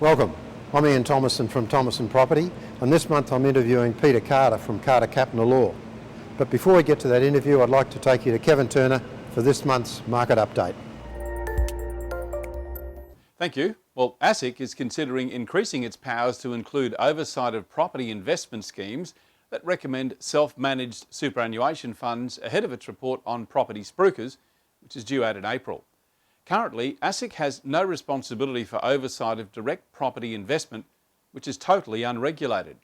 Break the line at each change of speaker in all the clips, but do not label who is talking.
Welcome. I'm Ian Thomason from Thomason Property, and this month I'm interviewing Peter Carter from Carter Capner Law. But before we get to that interview, I'd like to take you to Kevin Turner for this month's market update.
Thank you. Well, ASIC is considering increasing its powers to include oversight of property investment schemes that recommend self-managed superannuation funds ahead of its report on property spruikers, which is due out in April. Currently, ASIC has no responsibility for oversight of direct property investment, which is totally unregulated.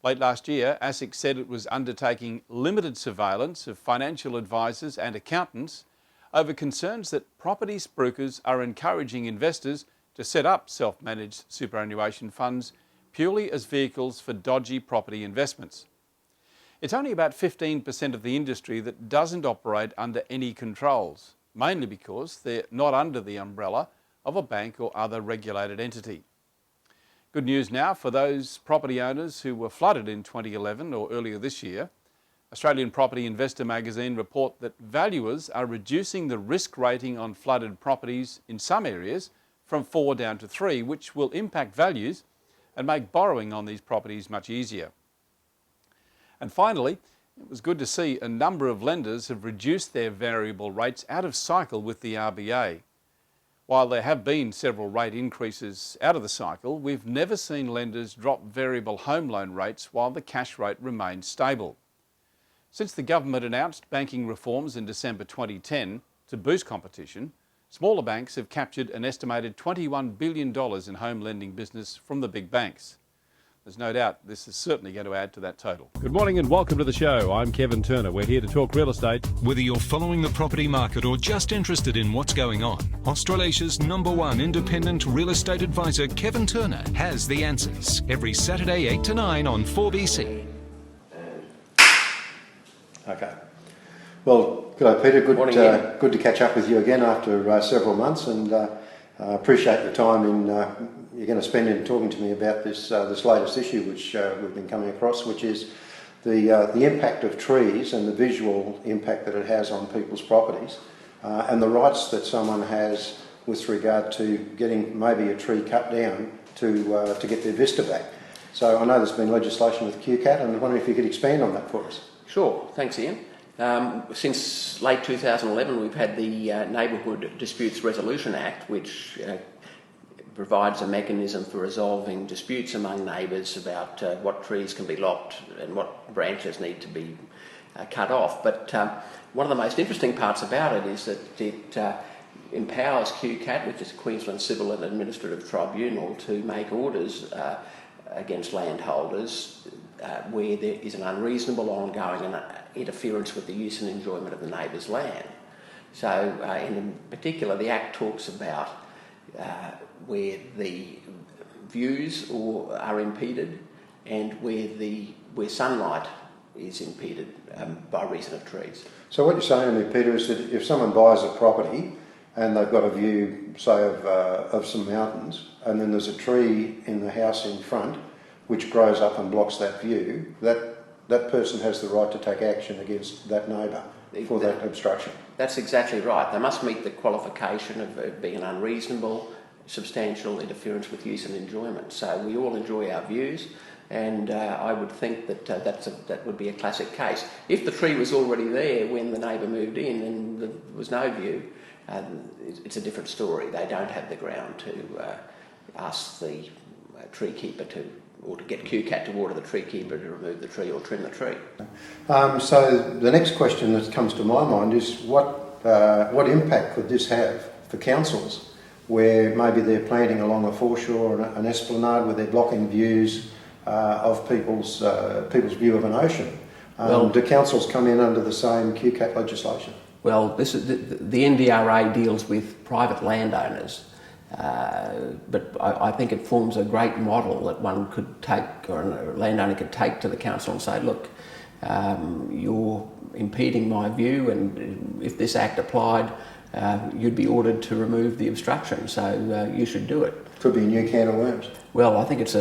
Late last year, ASIC said it was undertaking limited surveillance of financial advisors and accountants over concerns that property spruikers are encouraging investors to set up self-managed superannuation funds purely as vehicles for dodgy property investments. It's only about 15% of the industry that doesn't operate under any controls, mainly because they're not under the umbrella of a bank or other regulated entity. Good news now for those property owners who were flooded in 2011 or earlier this year. Australian Property Investor magazine report that valuers are reducing the risk rating on flooded properties in some areas from 4 down to 3, which will impact values and make borrowing on these properties much easier. And finally, it was good to see a number of lenders have reduced their variable rates out of cycle with the RBA. While there have been several rate increases out of the cycle, we've never seen lenders drop variable home loan rates while the cash rate remains stable. Since the government announced banking reforms in December 2010 to boost competition, smaller banks have captured an estimated $21 billion in home lending business from the big banks. There's no doubt this is certainly going to add to that total.
Good morning and welcome to the show. I'm Kevin Turner. We're here to talk real estate.
Whether you're following the property market or just interested in what's going on, Australasia's #1 independent real estate advisor, Kevin Turner, has the answers. Every Saturday 8 to 9 on 4BC.
Okay. Well, good day, Peter. Good to catch up with you again after several months, and appreciate the time you're going to spend in talking to me about this latest issue which we've been coming across, which is the impact of trees and the visual impact that it has on people's properties, and the rights that someone has with regard to getting maybe a tree cut down to get their vista back. So I know there's been legislation with QCAT, and I'm wondering if you could expand on that for us.
Sure, thanks Ian. Since late 2011 we've had the Neighbourhood Disputes Resolution Act, which provides a mechanism for resolving disputes among neighbours about what trees can be lopped and what branches need to be cut off. But one of the most interesting parts about it is that it empowers QCAT, which is Queensland Civil and Administrative Tribunal, to make orders against landholders where there is an unreasonable ongoing interference with the use and enjoyment of the neighbour's land. So in particular the Act talks about where the views are impeded and where sunlight is impeded by reason of trees. So
what you're saying to me, Peter, is that if someone buys a property and they've got a view, say, of some mountains, and then there's a tree in the house in front which grows up and blocks that view, that person has the right to take action against that neighbour for that obstruction.
That's exactly right. They must meet the qualification of being an unreasonable, substantial interference with use and enjoyment. So we all enjoy our views, and I would think that that would be a classic case. If the tree was already there when the neighbour moved in and there was no view, it's a different story. They don't have the ground to ask the tree keeper to get QCAT to order the tree keeper to remove the tree or trim the tree.
So the next question that comes to my mind is what impact could this have for councils where maybe they're planting along a foreshore or an esplanade where they're blocking views of people's view of an ocean? Do councils come in under the same QCAT legislation?
Well, this is the NDRA deals with private landowners. But I think it forms a great model that one could take, or a landowner could take to the council and say, look, you're impeding my view, and if this act applied, you'd be ordered to remove the obstruction, so you should do it.
Could be a new can of worms.
Well, I think it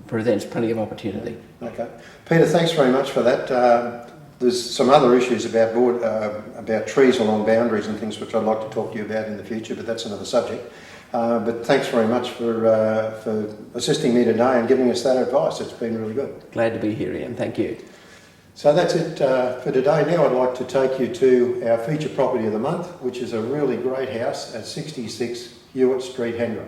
presents plenty of opportunity.
Okay. Peter, thanks very much for that. There's some other issues about trees along boundaries and things which I'd like to talk to you about in the future, but that's another subject. But thanks very much for assisting me today and giving us that advice. It's been really good.
Glad to be here, Ian. Thank you.
So that's it for today. Now I'd like to take you to our feature property of the month, which is a really great house at 66 Hewitt Street, Hendra.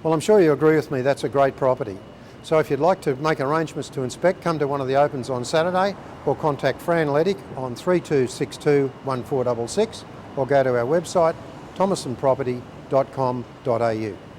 Well, I'm sure you agree with me, that's a great property. So if you'd like to make arrangements to inspect, come to one of the opens on Saturday or contact Fran Leddick on 3262 1466 or go to our website thomasonproperty.com.au.